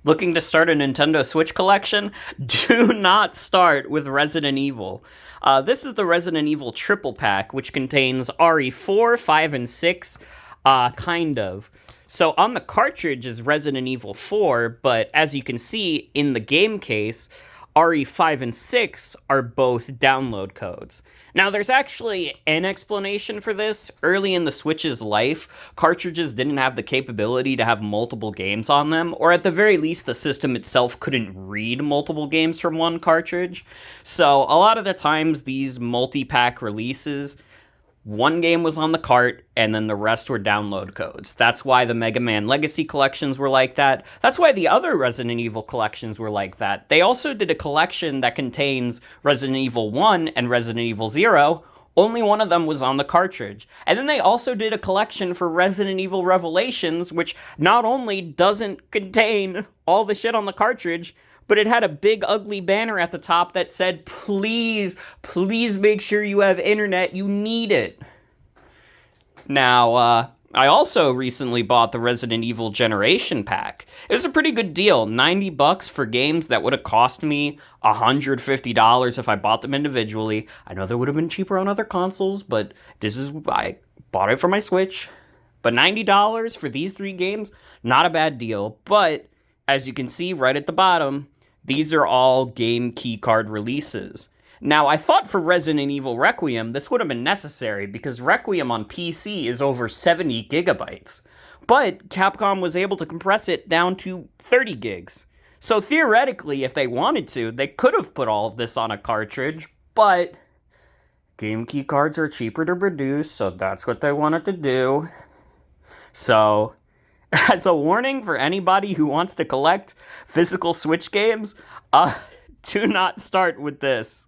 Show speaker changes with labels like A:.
A: Looking to start a Nintendo Switch collection? Do not start with Resident Evil. This is the Resident Evil triple pack, which contains RE4, 5, and 6, kind of. So on the cartridge is Resident Evil 4, but as you can see in the game case, RE5 and 6 are both download codes. Now, there's actually an explanation for this. Early in the Switch's life, cartridges didn't have the capability to have multiple games on them, or at the very least, the system itself couldn't read multiple games from one cartridge. So, a lot of the times, these multi-pack releases, one game was on the cart, and then the rest were download codes. That's why the Mega Man Legacy collections were like that. That's why the other Resident Evil collections were like that. They also did a collection that contains Resident Evil 1 and Resident Evil 0. Only one of them was on the cartridge. And then they also did a collection for Resident Evil Revelations, which not only doesn't contain all the shit on the cartridge, but it had a big ugly banner at the top that said, please, please make sure you have internet, you need it. Now, I also recently bought the Resident Evil Generation Pack. It was a pretty good deal, $90 for games that would have cost me $150 if I bought them individually. I know they would have been cheaper on other consoles, but I bought it for my Switch. But $90 for these 3 games, not a bad deal. But, as you can see right at the bottom, these are all game keycard releases. Now, I thought for Resident Evil Requiem, this would have been necessary because Requiem on PC is over 70 gigabytes. But Capcom was able to compress it down to 30 gigs. So theoretically, if they wanted to, they could have put all of this on a cartridge, but game keycards are cheaper to produce, so that's what they wanted to do. So, as a warning for anybody who wants to collect physical Switch games, do not start with this.